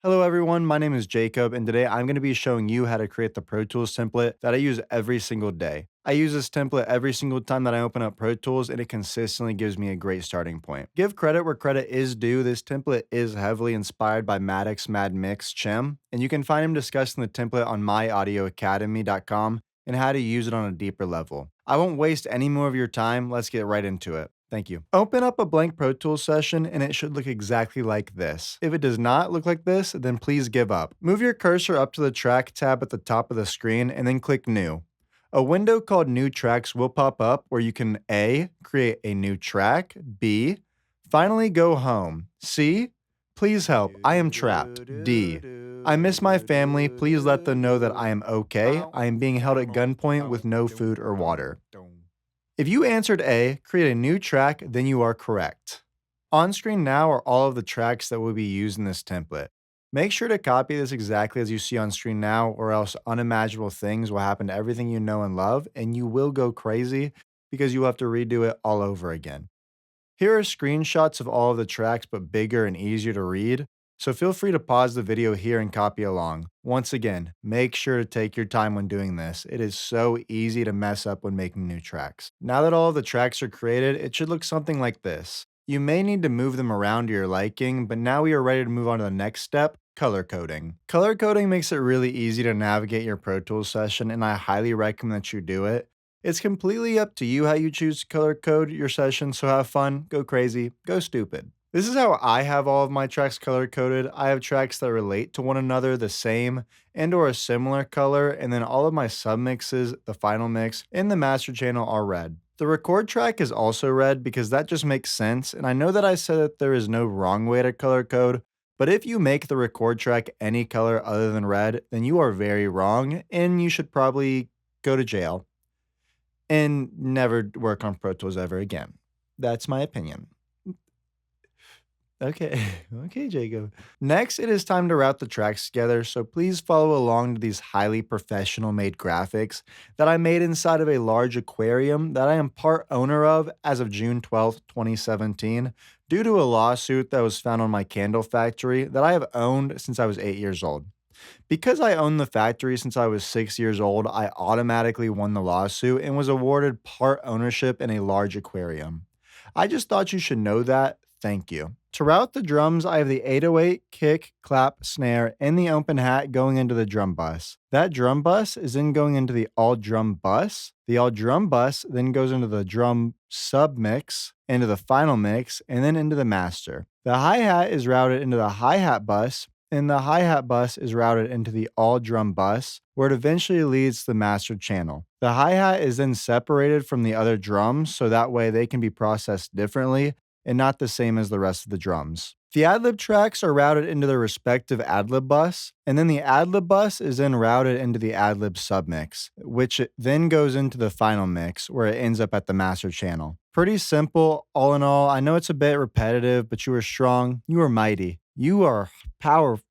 Hello everyone, my name is Jacob, and today I'm going to be showing you how to create the Pro Tools template that I use every single day. I use this template every single time that I open up Pro Tools, and it consistently gives me a great starting point. Give credit where credit is due, this template is heavily inspired by Maddox Mad Mix Chem, and you can find him discussing the template on myaudioacademy.com and how to use it on a deeper level. I won't waste any more of your time, let's get right into it. Thank you. Open up a blank Pro Tools session and it should look exactly like this. If it does not look like this, then please give up. Move your cursor up to the track tab at the top of the screen and then click New. A window called New Tracks will pop up where you can A. Create a new track, B. Finally go home, C. Please help, I am trapped, D. I miss my family, please let them know that I am okay. I am being held at gunpoint with no food or water. If you answered A, create a new track, then you are correct. On screen now are all of the tracks that will be used in this template. Make sure to copy this exactly as you see on screen now, or else unimaginable things will happen to everything you know and love, and you will go crazy because you will have to redo it all over again. Here are screenshots of all of the tracks, but bigger and easier to read, so feel free to pause the video here and copy along. Once again, make sure to take your time when doing this. It is so easy to mess up when making new tracks. Now that all of the tracks are created, it should look something like this. You may need to move them around to your liking, but now we are ready to move on to the next step, color coding. Color coding makes it really easy to navigate your Pro Tools session, and I highly recommend that you do it. It's completely up to you how you choose to color code your session, so have fun, go crazy, go stupid. This is how I have all of my tracks color coded. I have tracks that relate to one another the same and or a similar color, and then all of my submixes, the final mix, and the master channel are red. The record track is also red because that just makes sense, and I know that I said that there is no wrong way to color code, but if you make the record track any color other than red, then you are very wrong, and you should probably go to jail and never work on Pro Tools ever again. That's my opinion. Okay, okay, Jacob. Next, it is time to route the tracks together, so please follow along to these highly professional made graphics that I made inside of a large aquarium that I am part owner of as of June 12th, 2017, due to a lawsuit that was found on my candle factory that I have owned since I was 8 years old. Because I owned the factory since I was 6 years old, I automatically won the lawsuit and was awarded part ownership in a large aquarium. I just thought you should know that. Thank you. To route the drums, I have the 808, kick, clap, snare, and the open hat going into the drum bus. That drum bus is then going into the all drum bus. The all drum bus then goes into the drum sub mix, into the final mix, and then into the master. The hi-hat is routed into the hi-hat bus, and the hi-hat bus is routed into the all drum bus, where it eventually leads to the master channel. The hi-hat is then separated from the other drums, so that way they can be processed differently and not the same as the rest of the drums. The Adlib tracks are routed into their respective Adlib bus, and then the Adlib bus is then routed into the Adlib submix, which then goes into the final mix, where it ends up at the master channel. Pretty simple, all in all. I know it's a bit repetitive, but you are strong, you are mighty. You are powerful.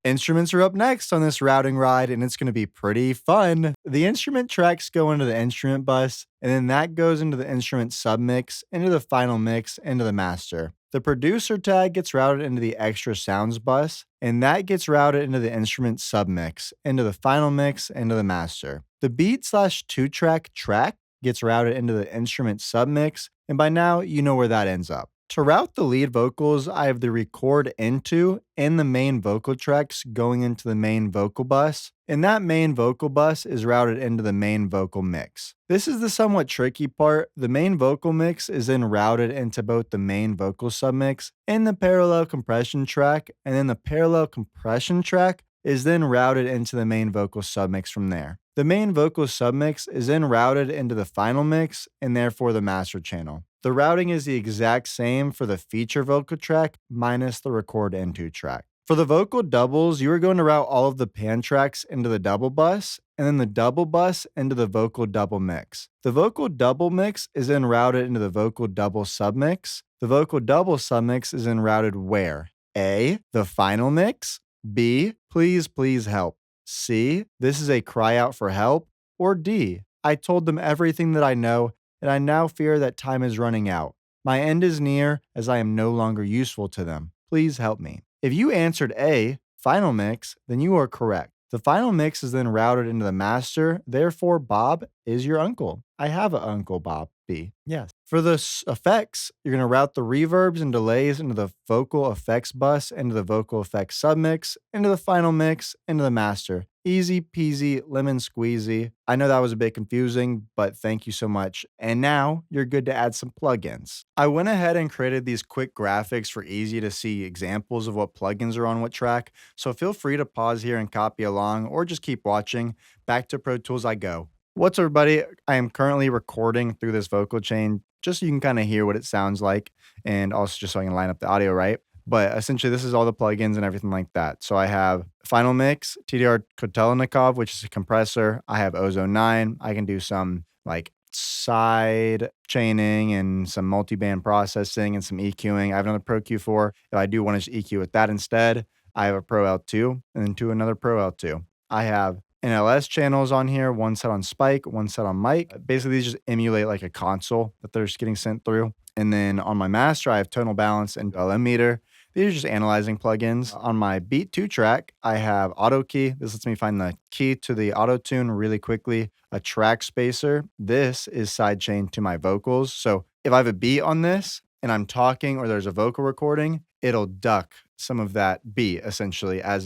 Instruments are up next on this routing ride, and it's going to be pretty fun. The instrument tracks go into the instrument bus, and then that goes into the instrument submix, into the final mix, into the master. The producer tag gets routed into the extra sounds bus, and that gets routed into the instrument submix, into the final mix, into the master. The beat/2-track track gets routed into the instrument submix, and by now you know where that ends up. To route the lead vocals, I have the record into and the main vocal tracks going into the main vocal bus, and that main vocal bus is routed into the main vocal mix. This is the somewhat tricky part. The main vocal mix is then routed into both the main vocal submix and the parallel compression track, and then the parallel compression track is then routed into the main vocal submix from there. The main vocal submix is then routed into the final mix and therefore the master channel. The routing is the exact same for the feature vocal track minus the record into track. For the vocal doubles, you are going to route all of the pan tracks into the double bus, and then the double bus into the vocal double mix. The vocal double mix is then routed into the vocal double submix. The vocal double submix is then routed where? A, the final mix. B, please, please help. C, this is a cry out for help. Or D, I told them everything that I know, and I now fear that time is running out. My end is near, as I am no longer useful to them. Please help me. If you answered A, final mix, then you are correct. The final mix is then routed into the master. Therefore, Bob is your uncle. I have an uncle, Bob B. Yes. For the effects, you're going to route the reverbs and delays into the vocal effects bus, into the vocal effects submix, into the final mix, into the master. Easy peasy, lemon squeezy. I know that was a bit confusing, but thank you so much. And now you're good to add some plugins. I went ahead and created these quick graphics for easy to see examples of what plugins are on what track. So feel free to pause here and copy along or just keep watching. Back to Pro Tools I go. What's up, everybody? I am currently recording through this vocal chain just so you can kind of hear what it sounds like and also just so I can line up the audio right. But essentially, this is all the plugins and everything like that. So I have Final Mix, TDR Kotelnikov, which is a compressor. I have Ozone 9. I can do some like side chaining and some multi-band processing and some EQing. I have another Pro Q4. If I do want to just EQ with that instead, I have a Pro L2 and then another Pro L2. I have NLS channels on here, one set on spike, one set on mic. Basically, these just emulate like a console that they're just getting sent through. And then on my master, I have tonal balance and LM meter. These are just analyzing plugins. On my Beat 2 track, I have auto key. This lets me find the key to the auto tune really quickly. A track spacer. This is sidechained to my vocals. So if I have a beat on this and I'm talking or there's a vocal recording, it'll duck some of that beat essentially as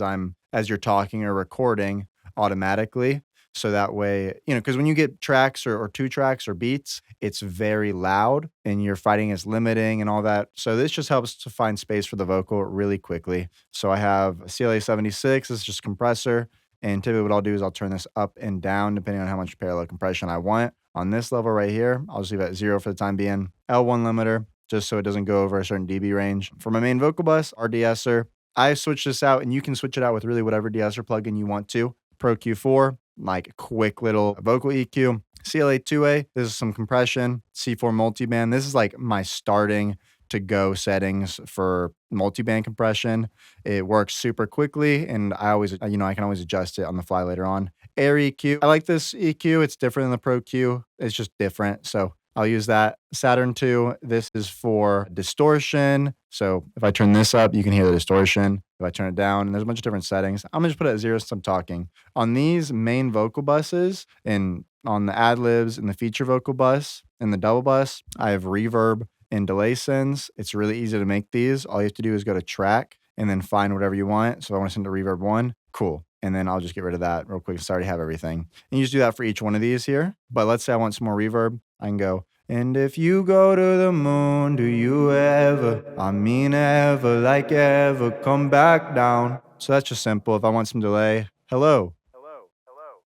you're talking or recording automatically. So that way, because when you get tracks or 2 tracks or beats, it's very loud and you're fighting as limiting and all that. So this just helps to find space for the vocal really quickly. So I have a CLA 76, this is just compressor. And typically what I'll do is I'll turn this up and down depending on how much parallel compression I want. On this level right here, I'll just leave it at 0 for the time being. L1 limiter, just so it doesn't go over a certain dB range. For my main vocal bus, our de-esser, I switched this out and you can switch it out with really whatever de-esser plugin you want to. Pro Q4, like quick little vocal EQ. CLA 2A, this is some compression. C4 multiband, this is like my starting to go settings for multiband compression. It works super quickly and I can always adjust it on the fly later on. Air EQ, I like this EQ. It's different than the Pro Q. It's just different. So I'll use that. Saturn 2, this is for distortion. So if I turn this up, you can hear the distortion. If I turn it down, and there's a bunch of different settings. I'm gonna just put it at 0 since I'm talking. On these main vocal buses and on the Adlibs and the feature vocal bus and the double bus, I have reverb and delay sends. It's really easy to make these. All you have to do is go to track and then find whatever you want. So if I want to send to reverb 1, cool. And then I'll just get rid of that real quick. So I already have everything. And you just do that for each one of these here. But let's say I want some more reverb. I can go, and if you go to the moon, do you ever, I mean ever, like ever, come back down? So that's just simple. If I want some delay, hello.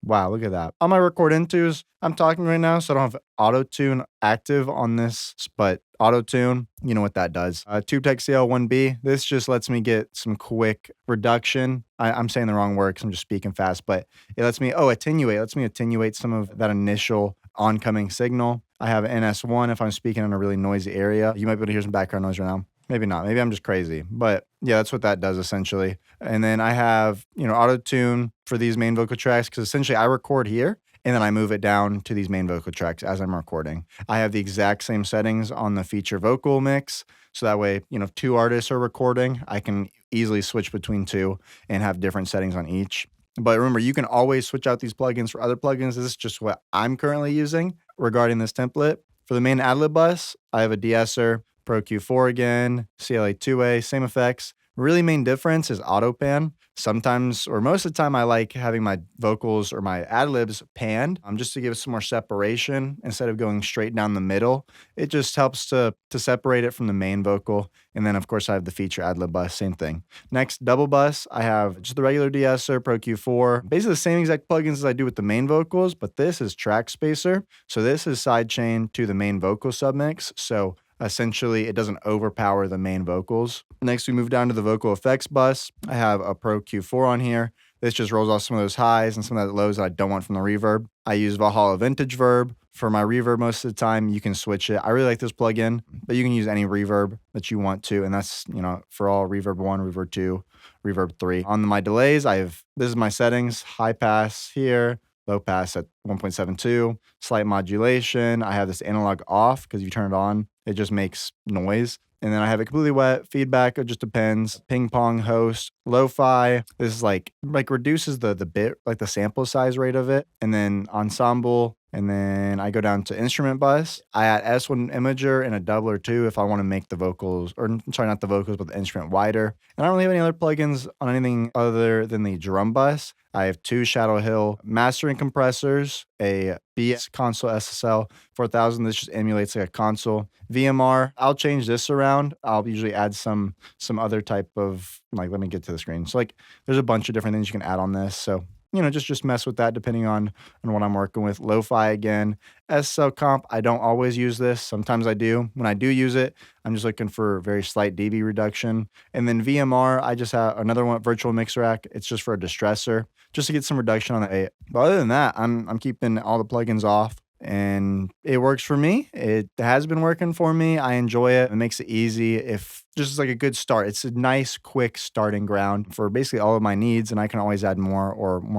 Wow, look at that. On my record intos, I'm talking right now, so I don't have auto-tune active on this, but auto-tune, you know what that does. TubeTech CL1B, this just lets me get some quick reduction. I'm saying the wrong word because I'm just speaking fast, but it lets me, attenuate. It lets me attenuate some of that initial oncoming signal. I have NS1 if I'm speaking in a really noisy area. You might be able to hear some background noise right now. Maybe not. Maybe I'm just crazy. But yeah, that's what that does essentially. And then I have, auto-tune for these main vocal tracks because essentially I record here and then I move it down to these main vocal tracks as I'm recording. I have the exact same settings on the feature vocal mix. So that way, if 2 artists are recording, I can easily switch between 2 and have different settings on each. But remember, you can always switch out these plugins for other plugins. This is just what I'm currently using regarding this template. For the main Adlib bus, I have a de-esser, Pro Q4 again, CLA 2A, same effects. Really main difference is auto pan. Sometimes, or most of the time, I like having my vocals or my ad-libs panned just to give some more separation instead of going straight down the middle. It just helps to separate it from the main vocal. And then, of course, I have the feature ad-lib bus, same thing. Next, double bus, I have just the regular de-esser, Pro Q4. Basically the same exact plugins as I do with the main vocals, but this is track spacer. So this is sidechained to the main vocal submix. So essentially, it doesn't overpower the main vocals. Next, we move down to the vocal effects bus. I have a Pro Q4 on here. This just rolls off some of those highs and some of the lows that I don't want from the reverb. I use Valhalla Vintage Verb for my reverb most of the time. You can switch it. I really like this plugin, but you can use any reverb that you want to. And that's, for all reverb 1, reverb 2, reverb 3. On my delays, this is my settings, high pass here, low pass at 1.72, slight modulation. I have this analog off because if you turn it on, it just makes noise. And then I have it completely wet, feedback, it just depends. Ping pong host, Lo-fi, this is like reduces the bit, like the sample size rate of it, and then ensemble, and then I go down to instrument bus. I add S1 imager and a doubler too if I want to make the vocals, or sorry, not the vocals, but the instrument wider. And I don't really have any other plugins on anything other than the drum bus. I have 2 Shadow Hill mastering compressors, a BS console SSL 4000. This just emulates like a console. VMR, I'll change this around. I'll usually add some other type of, like, let me get to the screen. So like there's a bunch of different things you can add on this. So just mess with that depending on what I'm working with. Lo-fi again. SSL comp, I don't always use this. Sometimes I do. When I do use it, I'm just looking for very slight dB reduction. And then VMR, I just have another one, virtual mix rack. It's just for a distressor, just to get some reduction on the 8. But other than that, I'm keeping all the plugins off. And it works for me. It has been working for me. I enjoy it. It makes it easy. If just like a good start, it's a nice, quick starting ground for basically all of my needs. And I can always add more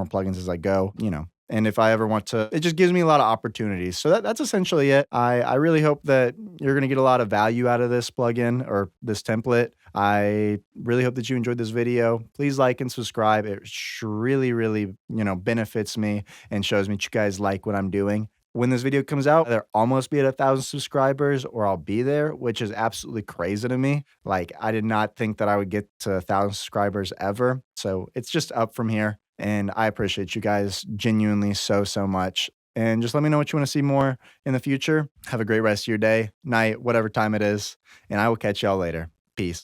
plugins as I go, And if I ever want to, it just gives me a lot of opportunities. So that's essentially it. I really hope that you're going to get a lot of value out of this plugin or this template. I really hope that you enjoyed this video. Please like and subscribe. It really, really, benefits me and shows me that you guys like what I'm doing. When this video comes out, they'll almost be at 1,000 subscribers, or I'll be there, which is absolutely crazy to me. Like, I did not think that I would get to 1,000 subscribers ever. So it's just up from here. And I appreciate you guys genuinely so much. And just let me know what you want to see more in the future. Have a great rest of your day, night, whatever time it is. And I will catch y'all later. Peace.